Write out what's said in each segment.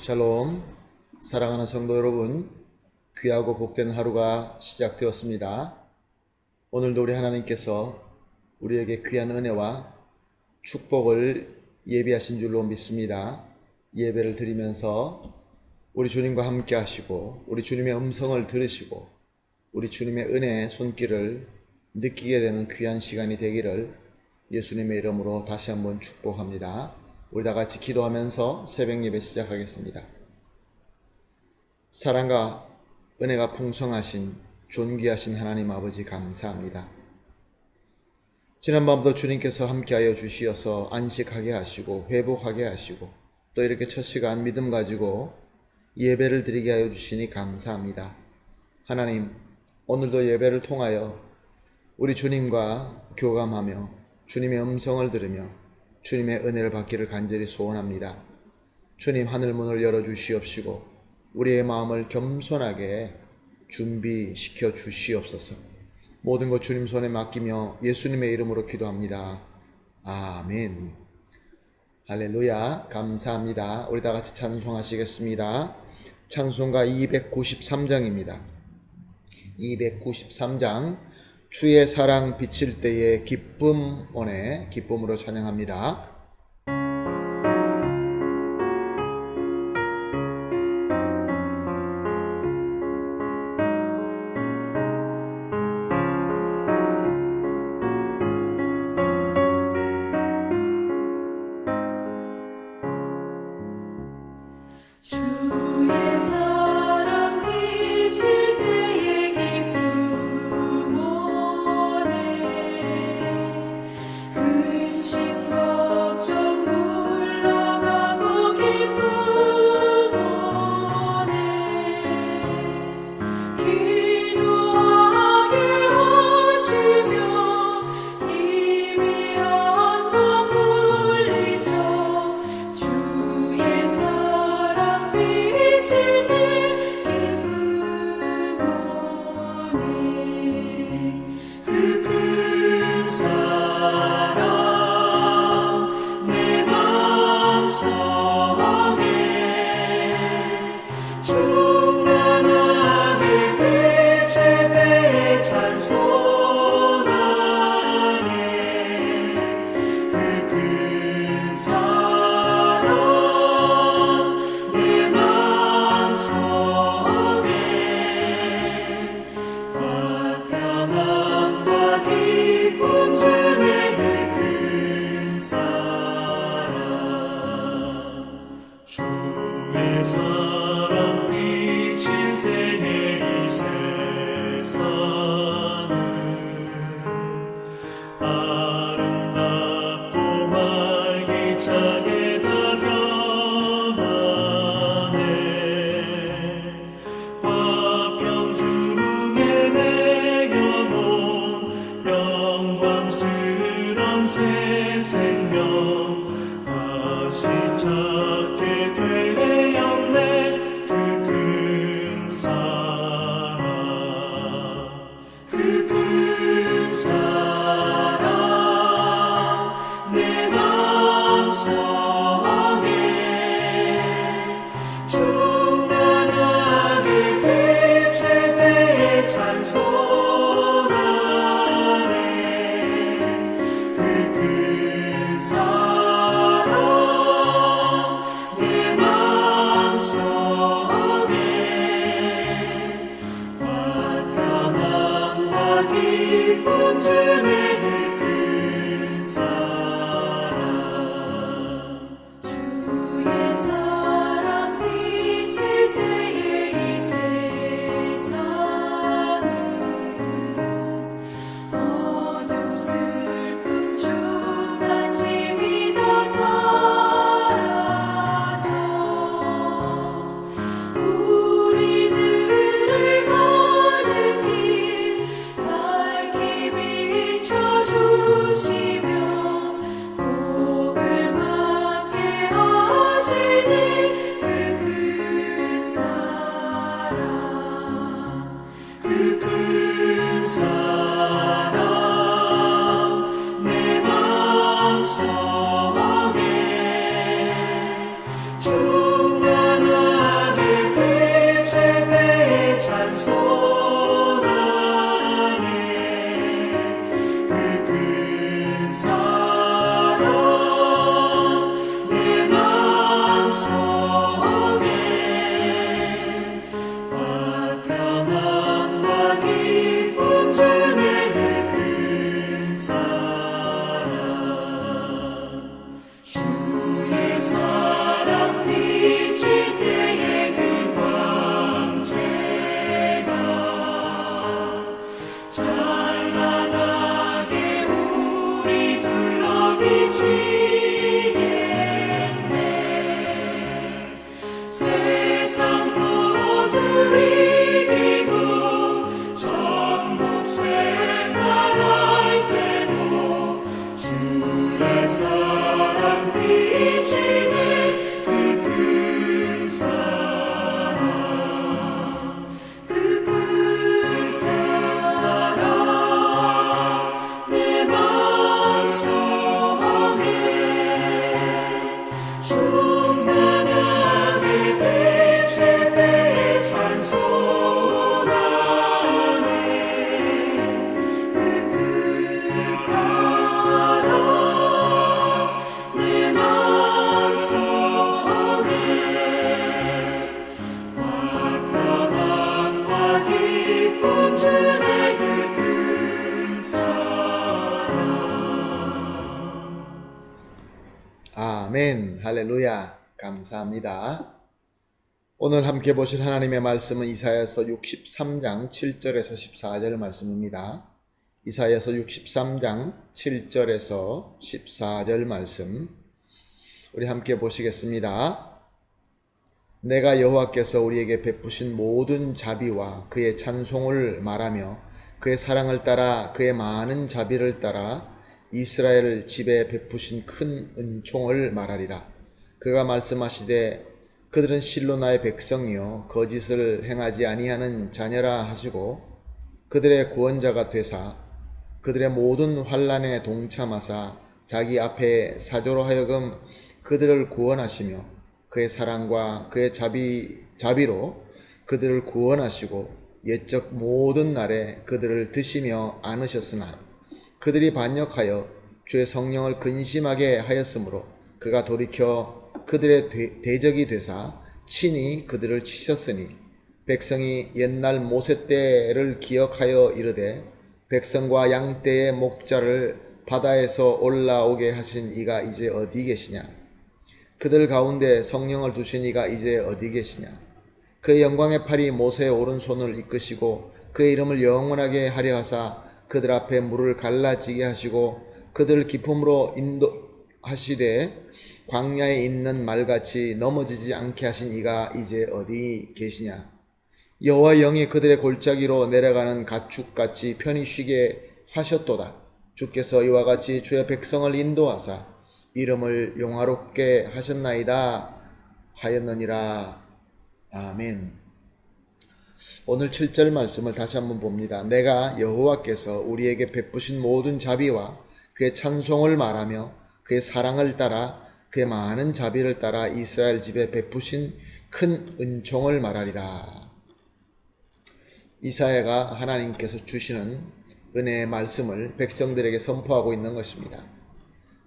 샬롬. 사랑하는 성도 여러분, 귀하고 복된 하루가 시작되었습니다. 오늘도 우리 하나님께서 우리에게 귀한 은혜와 축복을 예비하신 줄로 믿습니다. 예배를 드리면서 우리 주님과 함께 하시고 우리 주님의 음성을 들으시고 우리 주님의 은혜의 손길을 느끼게 되는 귀한 시간이 되기를 예수님의 이름으로 다시 한번 축복합니다. 우리 다 같이 기도하면서 새벽 예배 시작하겠습니다. 사랑과 은혜가 풍성하신 존귀하신 하나님 아버지 감사합니다. 지난밤부터 주님께서 함께하여 주시어서 안식하게 하시고 회복하게 하시고 또 이렇게 첫 시간 믿음 가지고 예배를 드리게 하여 주시니 감사합니다. 하나님, 오늘도 예배를 통하여 우리 주님과 교감하며 주님의 음성을 들으며 주님의 은혜를 받기를 간절히 소원합니다. 주님, 하늘문을 열어주시옵시고 우리의 마음을 겸손하게 준비시켜 주시옵소서. 모든 것 주님 손에 맡기며 예수님의 이름으로 기도합니다. 아멘. 할렐루야. 감사합니다. 우리 다 같이 찬송하시겠습니다. 찬송가 293장입니다. 293장 주의 사랑 비칠 때에 기쁨 오네. 기쁨으로 찬양합니다. 주의 사랑 비칠 때에 기쁨 오네. 근심 걱정 물러가고 기쁨 오네. 기도하게 하시며 힘이 언덕 물리쳐 주의 사랑 비칠 때 기쁨 오네. 그 큰 사랑 내 맘속에 충만하게 비칠 때에 찬송하네. 그 큰 사랑 내 맘속에 화평함과 기쁨 주네. 그 큰 사랑 주의 사랑 비칠 때에 이 세상은 아름답고 활기차게 다 변하네. 화평 중에 내 영혼 영광스런 새 생명 다시 찾게 되었네. 할렐루야. 감사합니다. 오늘 함께 보실 하나님의 말씀은 이사야서 63장 7절에서 14절 말씀입니다. 이사야서 63장 7절에서 14절 말씀 우리 함께 보시겠습니다. 내가 여호와께서 우리에게 베푸신 모든 자비와 그의 찬송을 말하며 그의 사랑을 따라 그의 많은 자비를 따라 이스라엘 집에 베푸신 큰 은총을 말하리라. 그가 말씀하시되 그들은 실로 나의 백성이요 거짓을 행하지 아니하는 자녀라 하시고 그들의 구원자가 되사 그들의 모든 환난에 동참하사 자기 앞에 사조로 하여금 그들을 구원하시며 그의 사랑과 그의 자비로 그들을 구원하시고 옛적 모든 날에 그들을 드시며 안으셨으나 그들이 반역하여 주의 성령을 근심하게 하였으므로 그가 돌이켜 그들의 대적이 되사 친히 그들을 치셨으니 백성이 옛날 모세 때를 기억하여 이르되 백성과 양떼의 목자를 바다에서 올라오게 하신 이가 이제 어디 계시냐. 그들 가운데 성령을 두신 이가 이제 어디 계시냐. 그의 영광의 팔이 모세의 오른손을 이끄시고 그의 이름을 영원하게 하려 하사 그들 앞에 물을 갈라지게 하시고 그들을 기품으로 인도하시되 광야에 있는 말같이 넘어지지 않게 하신 이가 이제 어디 계시냐. 여호와 영이 그들의 골짜기로 내려가는 가축같이 편히 쉬게 하셨도다. 주께서 이와 같이 주의 백성을 인도하사 이름을 영화롭게 하셨나이다 하였느니라. 아멘. 오늘 7절 말씀을 다시 한번 봅니다. 내가 여호와께서 우리에게 베푸신 모든 자비와 그의 찬송을 말하며 그의 사랑을 따라 그의 많은 자비를 따라 이스라엘 집에 베푸신 큰 은총을 말하리라. 이사야가 하나님께서 주시는 은혜의 말씀을 백성들에게 선포하고 있는 것입니다.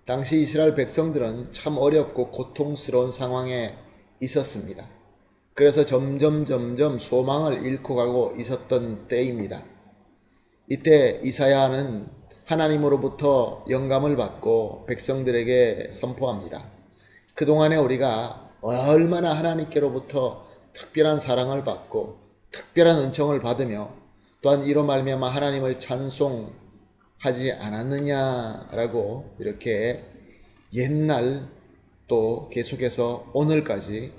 당시 이스라엘 백성들은 참 어렵고 고통스러운 상황에 있었습니다. 그래서 점점 소망을 잃고 가고 있었던 때입니다. 이때 이사야는 하나님으로부터 영감을 받고 백성들에게 선포합니다. 그동안에 우리가 얼마나 하나님께로부터 특별한 사랑을 받고 특별한 은총을 받으며 또한 이로 말미암아 하나님을 찬송하지 않았느냐라고 이렇게 옛날 또 계속해서 오늘까지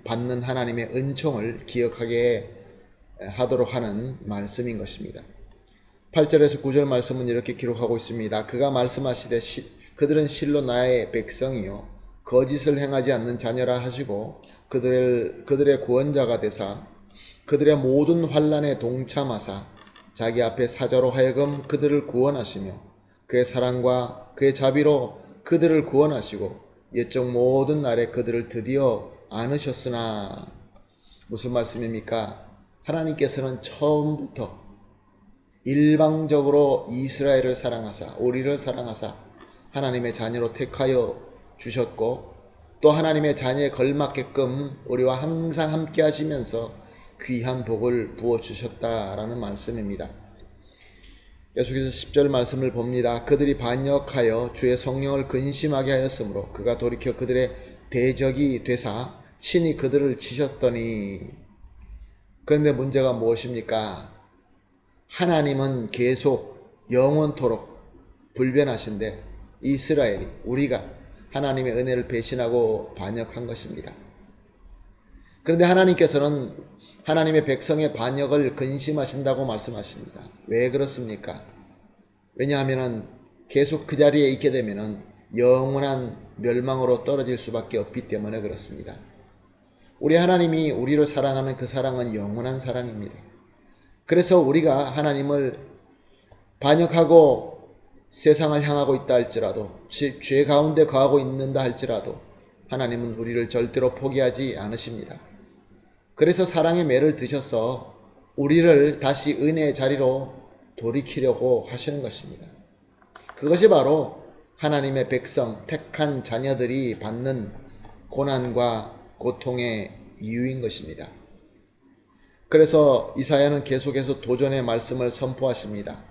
받는 하나님의 은총을 기억하게 하도록 하는 말씀인 것입니다. 8절에서 9절 말씀은 이렇게 기록하고 있습니다. 그가 말씀하시되 그들은 실로 나의 백성이요 거짓을 행하지 않는 자녀라 하시고 그들의 구원자가 되사 그들의 모든 환난에 동참하사 자기 앞에 사자로 하여금 그들을 구원하시며 그의 사랑과 그의 자비로 그들을 구원하시고 옛적 모든 날에 그들을 드디어 안으셨으나. 무슨 말씀입니까? 하나님께서는 처음부터 일방적으로 이스라엘을 사랑하사 우리를 사랑하사 하나님의 자녀로 택하여 주셨고 또 하나님의 자녀에 걸맞게끔 우리와 항상 함께 하시면서 귀한 복을 부어주셨다라는 말씀입니다. 계속해서 10절 말씀을 봅니다. 그들이 반역하여 주의 성령을 근심하게 하였으므로 그가 돌이켜 그들의 대적이 되사 친히 그들을 치셨더니. 그런데 문제가 무엇입니까? 하나님은 계속 영원토록 불변하신데 이스라엘이 우리가 하나님의 은혜를 배신하고 반역한 것입니다. 그런데 하나님께서는 하나님의 백성의 반역을 근심하신다고 말씀하십니다. 왜 그렇습니까? 왜냐하면 계속 그 자리에 있게 되면 영원한 멸망으로 떨어질 수밖에 없기 때문에 그렇습니다. 우리 하나님이 우리를 사랑하는 그 사랑은 영원한 사랑입니다. 그래서 우리가 하나님을 반역하고 세상을 향하고 있다 할지라도 죄 가운데 거하고 있는다 할지라도 하나님은 우리를 절대로 포기하지 않으십니다. 그래서 사랑의 매를 드셔서 우리를 다시 은혜의 자리로 돌이키려고 하시는 것입니다. 그것이 바로 하나님의 백성, 택한 자녀들이 받는 고난과 고통의 이유인 것입니다. 그래서 이사야는 계속해서 도전의 말씀을 선포하십니다.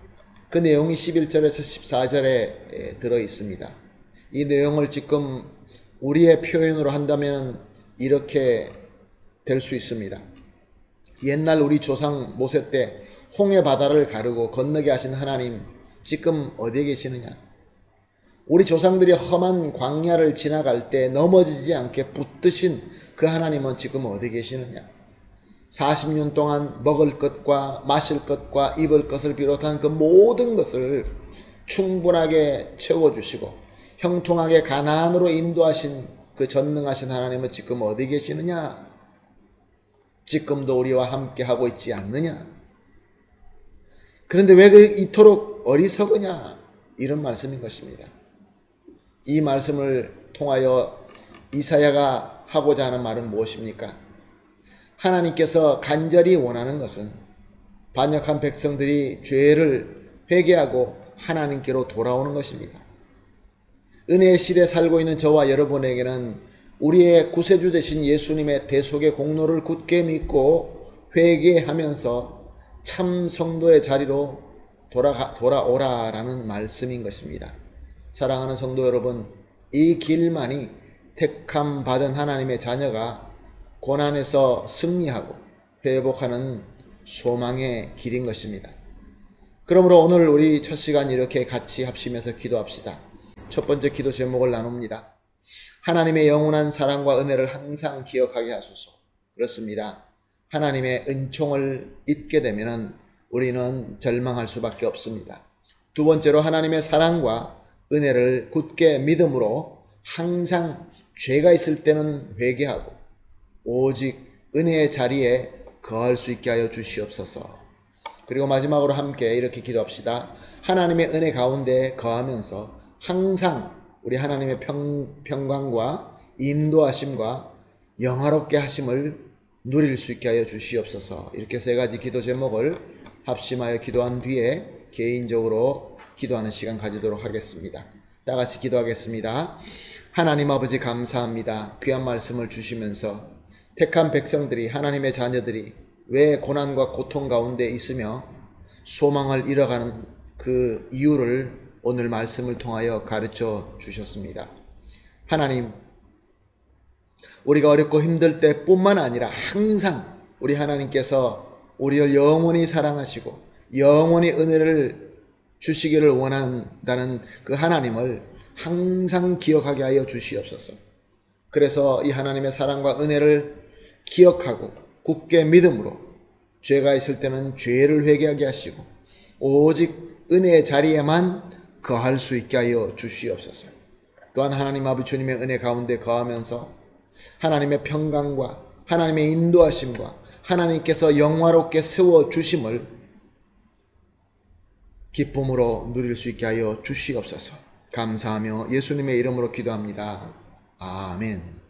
그 내용이 11절에서 14절에 들어 있습니다. 이 내용을 지금 우리의 표현으로 한다면 이렇게 될 수 있습니다. 옛날 우리 조상 모세 때 홍해 바다를 가르고 건너게 하신 하나님 지금 어디에 계시느냐? 우리 조상들이 험한 광야를 지나갈 때 넘어지지 않게 붙드신 그 하나님은 지금 어디 계시느냐? 40년 동안 먹을 것과 마실 것과 입을 것을 비롯한 그 모든 것을 충분하게 채워주시고 형통하게 가나안으로 인도하신 그 전능하신 하나님은 지금 어디 계시느냐? 지금도 우리와 함께 하고 있지 않느냐? 그런데 왜 이토록 어리석으냐? 이런 말씀인 것입니다. 이 말씀을 통하여 이사야가 하고자 하는 말은 무엇입니까? 하나님께서 간절히 원하는 것은 반역한 백성들이 죄를 회개하고 하나님께로 돌아오는 것입니다. 은혜의 시대에 살고 있는 저와 여러분에게는 우리의 구세주 되신 예수님의 대속의 공로를 굳게 믿고 회개하면서 참 성도의 자리로 돌아오라라는 말씀인 것입니다. 사랑하는 성도 여러분, 이 길만이 택함 받은 하나님의 자녀가 고난에서 승리하고 회복하는 소망의 길인 것입니다. 그러므로 오늘 우리 첫 시간 이렇게 같이 합심해서 기도합시다. 첫 번째 기도 제목을 나눕니다. 하나님의 영원한 사랑과 은혜를 항상 기억하게 하소서. 그렇습니다. 하나님의 은총을 잊게 되면 우리는 절망할 수밖에 없습니다. 두 번째로 하나님의 사랑과 은혜를 굳게 믿음으로 항상 죄가 있을 때는 회개하고 오직 은혜의 자리에 거할 수 있게 하여 주시옵소서. 그리고 마지막으로 함께 이렇게 기도합시다. 하나님의 은혜 가운데 거하면서 항상 우리 하나님의 평강과 인도하심과 영화롭게 하심을 누릴 수 있게 하여 주시옵소서. 이렇게 세 가지 기도 제목을 합심하여 기도한 뒤에 개인적으로 기도하는 시간 가지도록 하겠습니다. 다 같이 기도하겠습니다. 하나님 아버지 감사합니다. 귀한 말씀을 주시면서 택한 백성들이, 하나님의 자녀들이 왜 고난과 고통 가운데 있으며 소망을 잃어가는 그 이유를 오늘 말씀을 통하여 가르쳐 주셨습니다. 하나님, 우리가 어렵고 힘들 때뿐만 아니라 항상 우리 하나님께서 우리를 영원히 사랑하시고 영원히 은혜를 주시기를 원한다는 그 하나님을 항상 기억하게 하여 주시옵소서. 그래서 이 하나님의 사랑과 은혜를 기억하고 굳게 믿음으로 죄가 있을 때는 죄를 회개하게 하시고 오직 은혜의 자리에만 거할 수 있게 하여 주시옵소서. 또한 하나님 아버지 주님의 은혜 가운데 거하면서 하나님의 평강과 하나님의 인도하심과 하나님께서 영화롭게 세워주심을 기쁨으로 누릴 수 있게 하여 주시옵소서. 감사하며 예수님의 이름으로 기도합니다. 아멘.